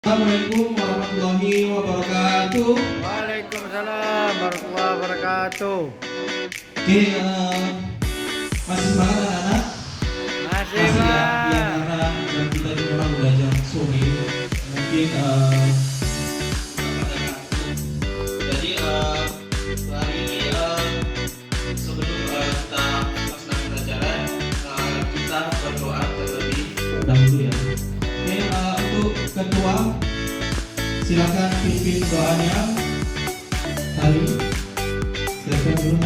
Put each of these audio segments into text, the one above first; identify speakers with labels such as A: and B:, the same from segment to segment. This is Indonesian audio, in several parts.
A: Assalamualaikum warahmatullahi wabarakatuh.
B: Waalaikumsalam warahmatullahi wabarakatuh.
A: Oke, masih semangat anak-anak?
B: Masih
A: Ya,
B: Pak.
A: karena jam kita itu memang belajar sore. Mungkin jadi hari ini sebelum kita melaksanakan pelajaran kita berdoa terlebih dahulu ya. Oke, untuk ketua silakan pimpin doanya. Kali silakan dulu.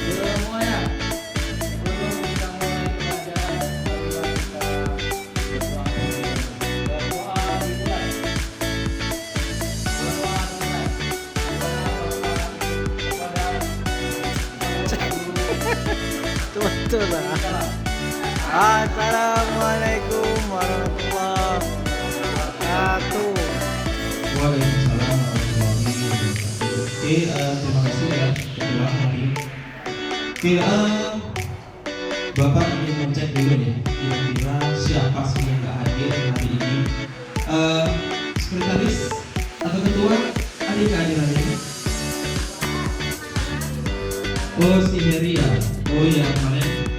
B: Semuanya, sebelum kita mulai pelajaran, marilah kita berdoa. Berdoa dimulai. Berdoa dimulai. Betul lah. Assalamualaikum warahmatullahi wabarakatuh.
A: Waalaikumsalam warahmatullahi wabarakatuh. Oke, terima kasih ya ketua hari. Oke, Bapak ingin mencek dulu nih, kira-kira siapa sih yang nggak hadir hari ini? Sekretaris atau ketua ada kehadiran ini? Oh, si Heri ya. Oh ya, kemarin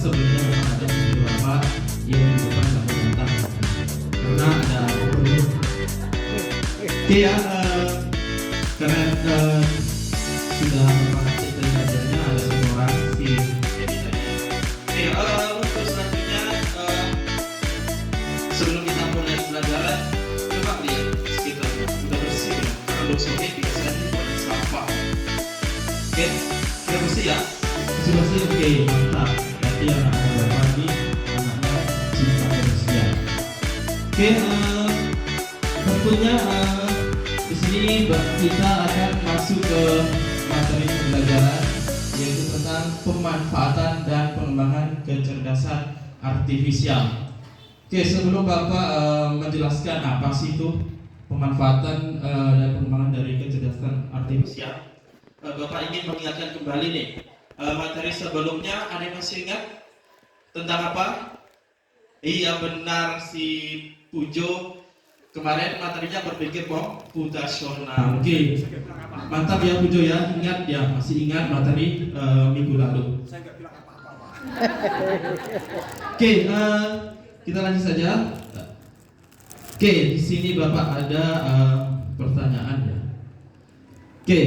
A: sebelumnya memang ada beberapa yang dibutuhkan sampai datang karena ada keperluan. Oke ya, karena sudah mengecek dari kajiannya ada satu orang si Edi tadi. Oke, untuk selanjutnya sebelum kita mulai pelajaran, coba lihat sekitarnya udah bersih ya. Karena dosennya biasanya banyak sampah. Oke, sudah bersih ya? Sudah bersih, oke, mantap. Berarti anak-anak Bapak ini anaknya cinta kebersihan. Oke, tentunya di sini kita akan masuk ke materi pembelajaran yaitu tentang pemanfaatan dan pengembangan kecerdasan artifisial. Oke, sebelum Bapak menjelaskan apa sih itu pemanfaatan dan pengembangan dari kecerdasan artifisial, Bapak ingin mengingatkan kembali nih materi sebelumnya. Ada yang masih ingat tentang apa? Iya benar, si Pujo kemarin materinya berpikir komputasional. Oke, mantap ya Pujo ya, ingat ya, masih ingat materi minggu lalu. Saya nggak bilang apa-apa. Oke, kita lanjut saja. Oke, di sini Bapak ada pertanyaan ya. Oke,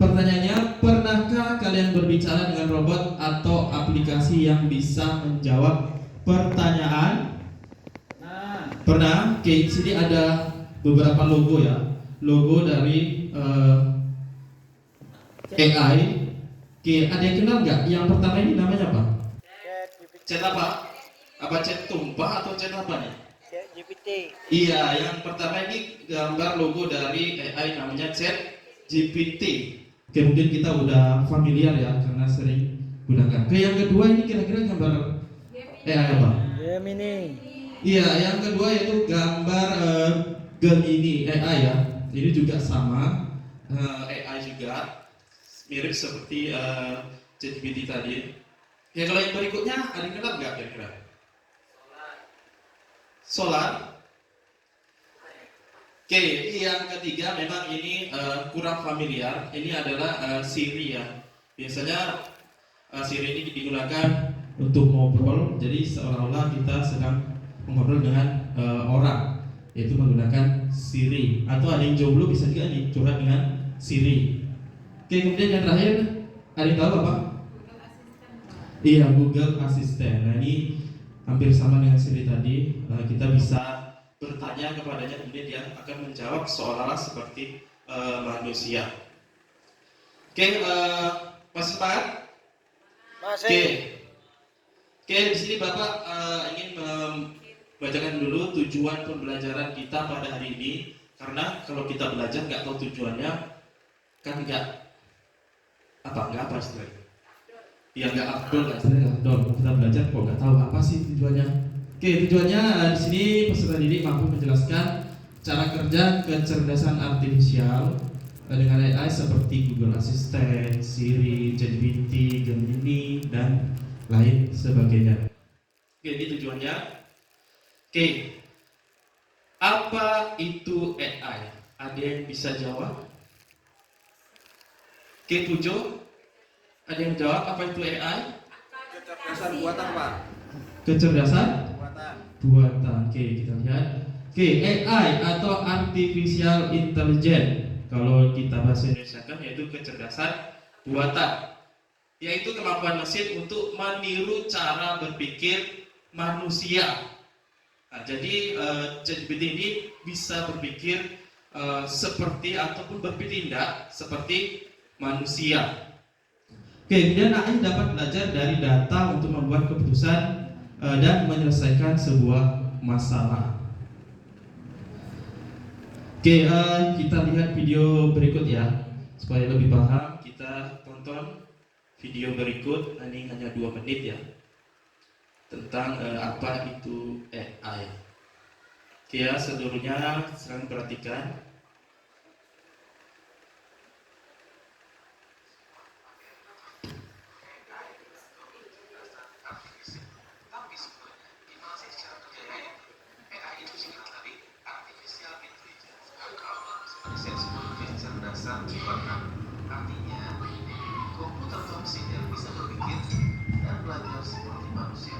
A: pertanyaannya, pernahkah kalian berbicara dengan robot atau aplikasi yang bisa menjawab pertanyaan? Pernah. Oke, di sini ada beberapa logo ya. Logo dari AI. Oke, ada yang kenal nggak? Yang pertama ini namanya apa? Chat apa? Apa chat tumpah atau chat apa nih?
B: GPT.
A: Iya, yang pertama ini gambar logo dari AI namanya Chat GPT. Oke, mungkin kita udah familiar ya karena sering gunakan. Oke, yang kedua ini kira-kira gambar AI apa?
B: Gemini.
A: Iya, yang kedua yaitu gambar Gemini AI ya. Ini juga sama AI juga, mirip seperti ChatGPT tadi. Ya, kalau yang berikutnya ada yang kenal nggak kira-kira? Solar. Oke, yang ketiga memang ini kurang familiar. Ini adalah Siri ya. Biasanya Siri ini digunakan untuk ngobrol. Jadi seolah-olah kita sedang mengobrol dengan orang, yaitu menggunakan Siri. Atau ada yang jomblo bisa juga nih curhat dengan Siri. Oke, kemudian yang terakhir ada yang tahu apa? Iya, Google Assistant. Nah, ini hampir sama dengan Siri tadi. Kita bisa bertanya kepadanya, kemudian dia akan menjawab seolah-olah seperti manusia. Oke, masih semangat?
B: Masih.
A: Oke, di sini Bapak ingin membacakan dulu tujuan pembelajaran kita pada hari ini. Karena kalau kita belajar nggak tahu tujuannya, kan nggak apa istilahnya? Ya nggak afdol lah istilahnya. Kita belajar kok nggak tahu apa sih tujuannya. Oke, tujuannya di sini peserta didik mampu menjelaskan cara kerja kecerdasan artifisial dengan AI seperti Google Assistant, Siri, ChatGPT, Gemini, dan lain sebagainya. Oke, ini tujuannya. Oke, Apa itu AI? Ada yang bisa jawab? Oke, Pujo, ada yang jawab apa itu AI?
B: Kecerdasan buatan, Pak.
A: Kecerdasan
B: Buatan.
A: buatan. Oke, kita lihat. Oke, AI atau artificial intelligence. Kalau kita bahasa Indonesia kan yaitu kecerdasan buatan. Yaitu kemampuan mesin untuk meniru cara berpikir manusia. Nah, jadi ChatGPT ini bisa berpikir seperti ataupun bertindak seperti manusia. Oke, kemudian AI dapat belajar dari data untuk membuat keputusan dan menyelesaikan sebuah masalah. Oke, kita lihat video berikut ya, supaya lebih paham. Kita tonton video berikut. Ini hanya 2 menit ya, tentang apa itu AI. Oke ya, seluruhnya silakan perhatikan.
C: Kecerdasan buatan artinya komputer atau mesin yang bisa berpikir dan belajar seperti manusia.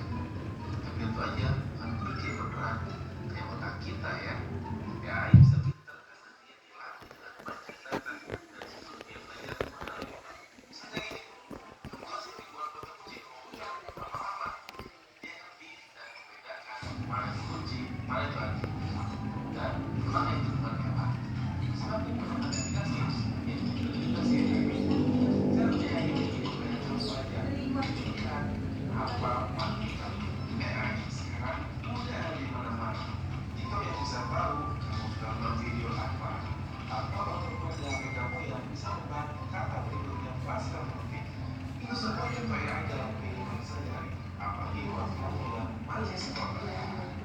C: Tapi tentu aja bukan berpikir berperan kayak otak kita ya. AI bisa pintar karena dia dilatih dengan banyak data dan sebelum dia belajar melalui. Misalnya gini, kamu kasih ribuan kotak kunci komputer, lama-lama dia ngerti dan membedakan mana itu kunci, mana itu anti, dan mana itu bukan hewan. Sebab itu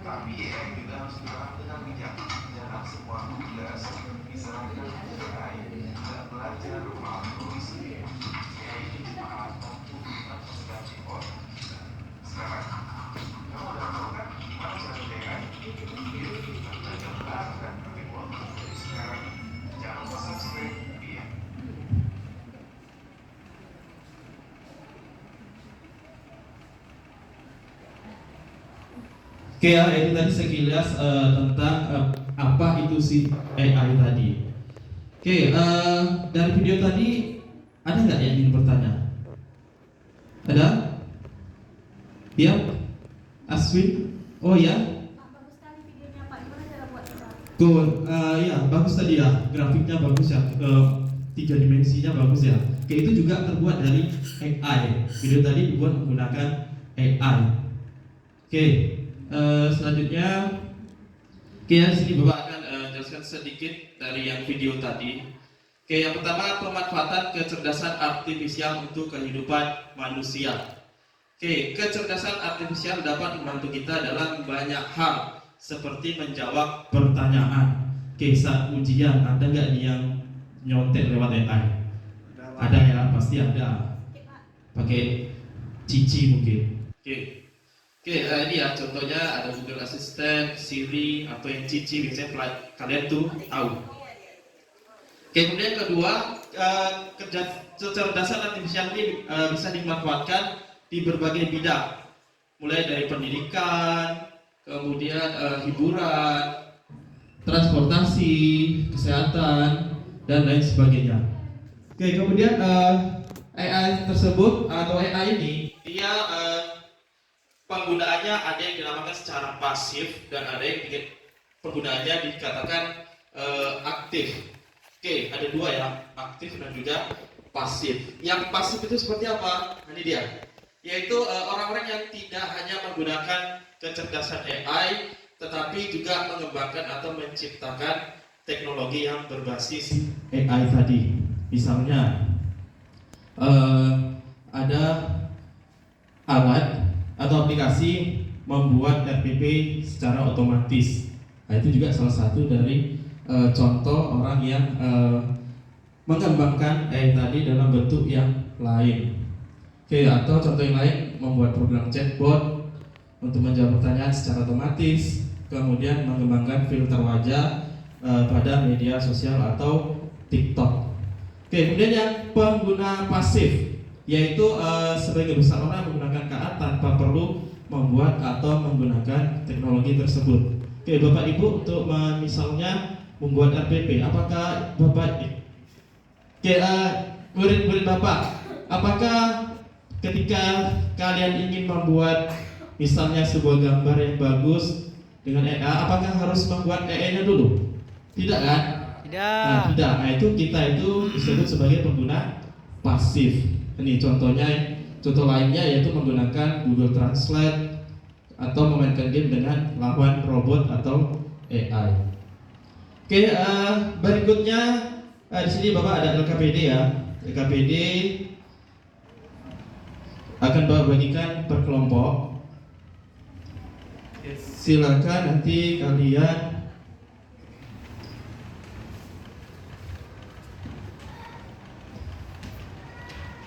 C: tapi ya juga harus dilakukan dengan bijak. Jangan semua tugas bisa dengan AI dan belajar melalui sendiri. AI ini cuma alat bantu untuk mengganti orang. Sekarang kamu udah tahu kan gimana cara AI? Yuk kita belajar bareng kan pakai waktu. Jadi sekarang jangan lupa subscribe ya.
A: Oke ya, itu tadi sekilas tentang apa itu si AI tadi. Oke, dari video tadi ada nggak yang ingin bertanya? Ada? Ya, Aswin? Oh ya?
D: Bagus sekali videonya Pak, gimana cara buatnya?
A: Cool, ya bagus tadi ya, grafiknya bagus ya, 3 dimensinya bagus ya. Oke, itu juga terbuat dari AI. Video tadi dibuat menggunakan AI. Oke. Selanjutnya, oke ya, di sini Bapak akan jelaskan sedikit dari yang video tadi. Oke, yang pertama pemanfaatan kecerdasan artifisial untuk kehidupan manusia. Oke, kecerdasan artifisial dapat membantu kita dalam banyak hal, seperti menjawab pertanyaan. Oke, saat ujian ada nggak yang nyontek lewat AI? Ada ya, pasti ada. Pakai Cici mungkin. Oke, ini ya contohnya ada Google Assistant, Siri, atau yang Cici biasanya kalian tuh tahu. Oke, kemudian kedua, kecerdasan artifisial ini bisa dimanfaatkan di berbagai bidang, mulai dari pendidikan, kemudian hiburan, transportasi, kesehatan, dan lain sebagainya. Oke, kemudian AI tersebut atau AI ini dia penggunaannya ada yang dinamakan secara pasif dan ada yang penggunaannya dikatakan aktif. Oke, ada 2 ya, aktif dan juga pasif. Yang pasif itu seperti apa? Ini dia, yaitu orang-orang yang tidak hanya menggunakan kecerdasan AI, tetapi juga mengembangkan atau menciptakan teknologi yang berbasis AI tadi. Misalnya ada alat atau aplikasi membuat RPP secara otomatis. Nah, itu juga salah satu dari contoh orang yang mengembangkan AI tadi dalam bentuk yang lain. Oke, atau contoh yang lain membuat program chatbot untuk menjawab pertanyaan secara otomatis, kemudian mengembangkan filter wajah pada media sosial atau TikTok. Oke, kemudian yang pengguna pasif, yaitu sebagai besar orang menggunakan KA tanpa perlu membuat atau menggunakan teknologi tersebut. Oke, Bapak Ibu, untuk misalnya membuat RPP, apakah Bapak murid-murid Bapak, apakah ketika kalian ingin membuat misalnya sebuah gambar yang bagus dengan EA, apakah harus membuat EE-nya dulu? Tidak kan?
E: Tidak.
A: Nah, tidak. Nah, itu kita itu disebut sebagai pengguna pasif. Ini contohnya, contoh lainnya yaitu menggunakan Google Translate atau memainkan game dengan lawan robot atau AI. Oke, berikutnya di sini Bapak ada LKPD ya. LKPD akan Bapak bagikan per kelompok. Silakan nanti kalian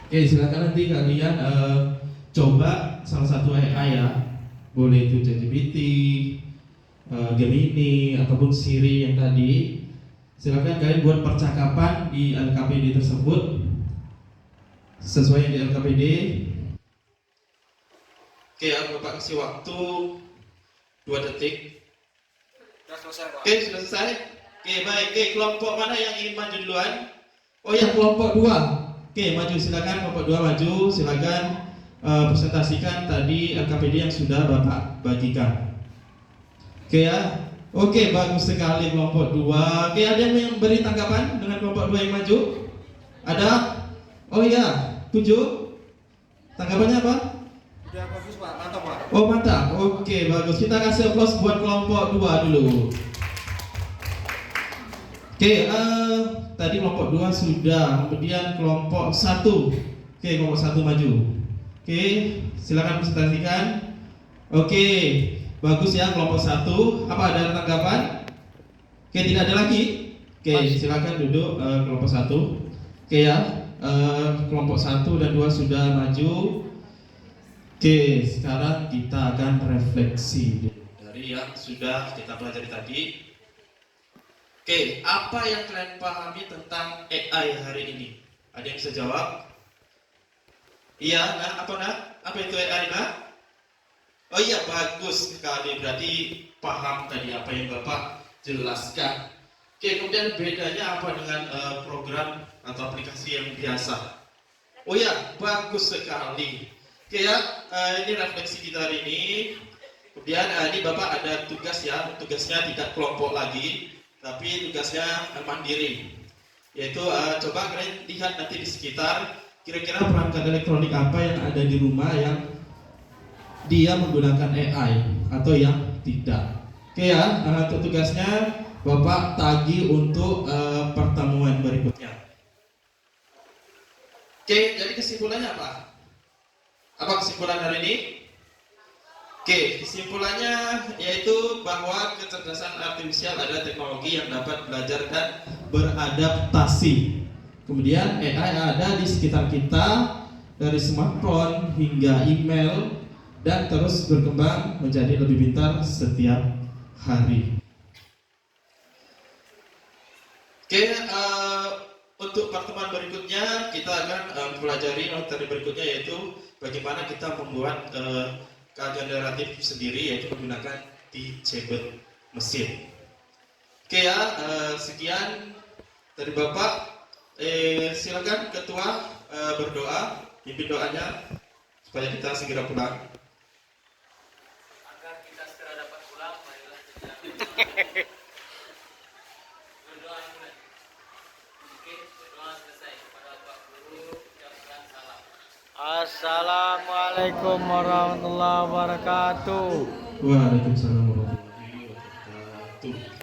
A: silakan nanti kalian coba salah satu AI ya. Boleh itu ChatGPT, Gemini ataupun Siri yang tadi. Silakan kalian buat percakapan di LKPD tersebut sesuai yang di LKPD. Oke, aku Bapak kasih waktu 2 detik.
B: Sudah selesai, Pak.
A: Oke, sudah selesai. Oke, baik. Oke, kelompok mana yang ingin maju duluan? Oh ya, kelompok 2. Oke, maju silakan, kelompok 2 maju, silakan presentasikan tadi LKPD yang sudah Bapak bagikan. Oke ya. Oke, bagus sekali kelompok 2. Oke, ada yang beri tanggapan dengan kelompok 2 yang maju? Ada? Oh iya, 7. Tanggapannya apa?
B: Sudah bagus, Pak. Mantap, Pak.
A: Oh mantap, oke bagus. Kita kasih aplaus buat kelompok 2 dulu. Oke, tadi kelompok 2 sudah, kemudian kelompok 1. Oke, kelompok 1 maju. Oke, silakan presentasikan. Oke, bagus ya kelompok 1. Apa ada tanggapan? Oke, tidak ada lagi. Oke, silakan duduk kelompok 1. Oke ya, kelompok 1 dan 2 sudah maju. Oke, sekarang kita akan refleksi dari yang sudah kita pelajari tadi. Oke, apa yang kalian pahami tentang AI hari ini? Ada yang bisa jawab? Iya, nah apa nah? Apa itu AI nah? Oh iya, bagus sekali. Berarti paham tadi apa yang Bapak jelaskan. Oke, kemudian bedanya apa dengan program atau aplikasi yang biasa? Oh iya, bagus sekali. Oke ya, ini refleksi kita hari ini. Kemudian ini Bapak ada tugas ya, tugasnya tidak kelompok lagi, tapi tugasnya mandiri. Yaitu coba kalian lihat nanti di sekitar, kira-kira perangkat elektronik apa yang ada di rumah yang dia menggunakan AI atau yang tidak. Oke ya, untuk tugasnya Bapak tagih untuk pertemuan berikutnya. Oke, jadi kesimpulannya apa? Apa kesimpulan hari ini? Oke, kesimpulannya yaitu bahwa kecerdasan artifisial adalah teknologi yang dapat belajar dan beradaptasi. Kemudian AI ada di sekitar kita, dari smartphone hingga email, dan terus berkembang menjadi lebih pintar setiap hari. Oke, untuk pertemuan berikutnya kita akan mempelajari materi berikutnya yaitu bagaimana kita membuat keahlian generatif sendiri, yaitu menggunakan Teachable mesin. Oke ya, sekian dari Bapak. Silakan Ketua berdoa, pimpin doanya supaya kita segera pulang.
E: Agar kita segera dapat pulang, marilah kita berdoa mulai. Oke, berdoa selesai. Kepada Pak Guru, ucapkan salam. Assalamualaikum warahmatullahi wabarakatuh.
A: Waalaikumsalam warahmatullahi wabarakatuh.